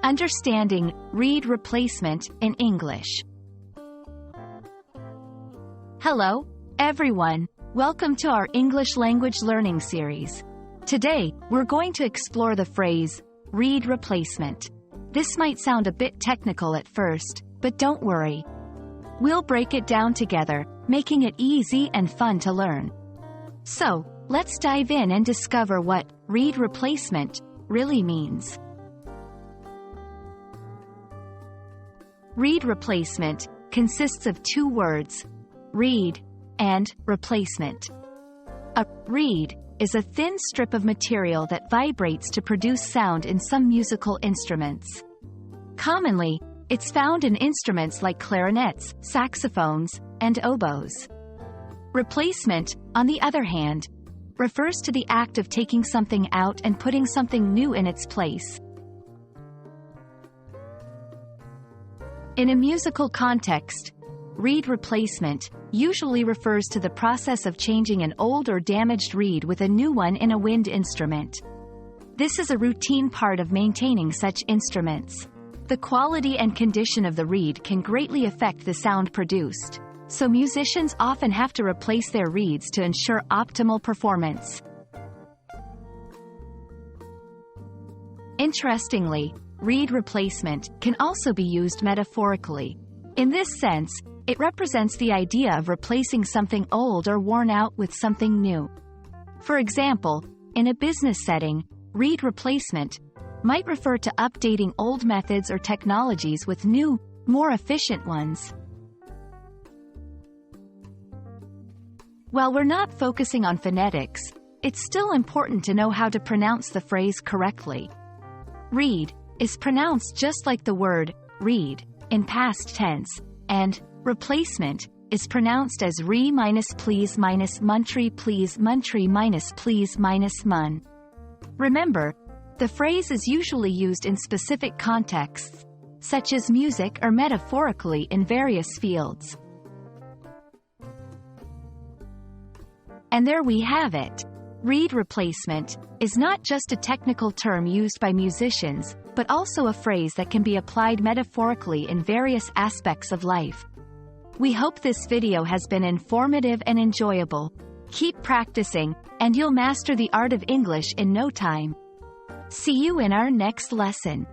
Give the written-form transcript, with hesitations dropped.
Understanding read replacement in English. Hello, everyone. Welcome to our English language learning series. Today, we're going to explore the phrase, read replacement. This might sound a bit technical at first, but don't worry. We'll break it down together, making it easy and fun to learn. So, let's dive in and discover what read replacement really means. Read replacement consists of two words, read and replacement. A reed is a thin strip of material that vibrates to produce sound in some musical instruments. Commonly, it's found in instruments like clarinets, saxophones, and oboes. Replacement, on the other hand, refers to the act of taking something out and putting something new in its place. In a musical context, reed replacement usually refers to the process of changing an old or damaged reed with a new one in a wind instrument. This is a routine part of maintaining such instruments. The quality and condition of the reed can greatly affect the sound produced, so musicians often have to replace their reeds to ensure optimal performance. Interestingly, reed replacement can also be used metaphorically. In this sense, it represents the idea of replacing something old or worn out with something new. For example, in a business setting, reed replacement might refer to updating old methods or technologies with new, more efficient ones. While we're not focusing on phonetics, it's still important to know how to pronounce the phrase correctly. Read is pronounced just like the word read in past tense, and replacement is pronounced as re minus please minus muntry please muntry minus please minus mun. Remember, the phrase is usually used in specific contexts, such as music or metaphorically in various fields. And there we have it. Reed replacement is not just a technical term used by musicians, but also a phrase that can be applied metaphorically in various aspects of life. We hope this video has been informative and enjoyable. Keep practicing, and you'll master the art of English in no time. See you in our next lesson.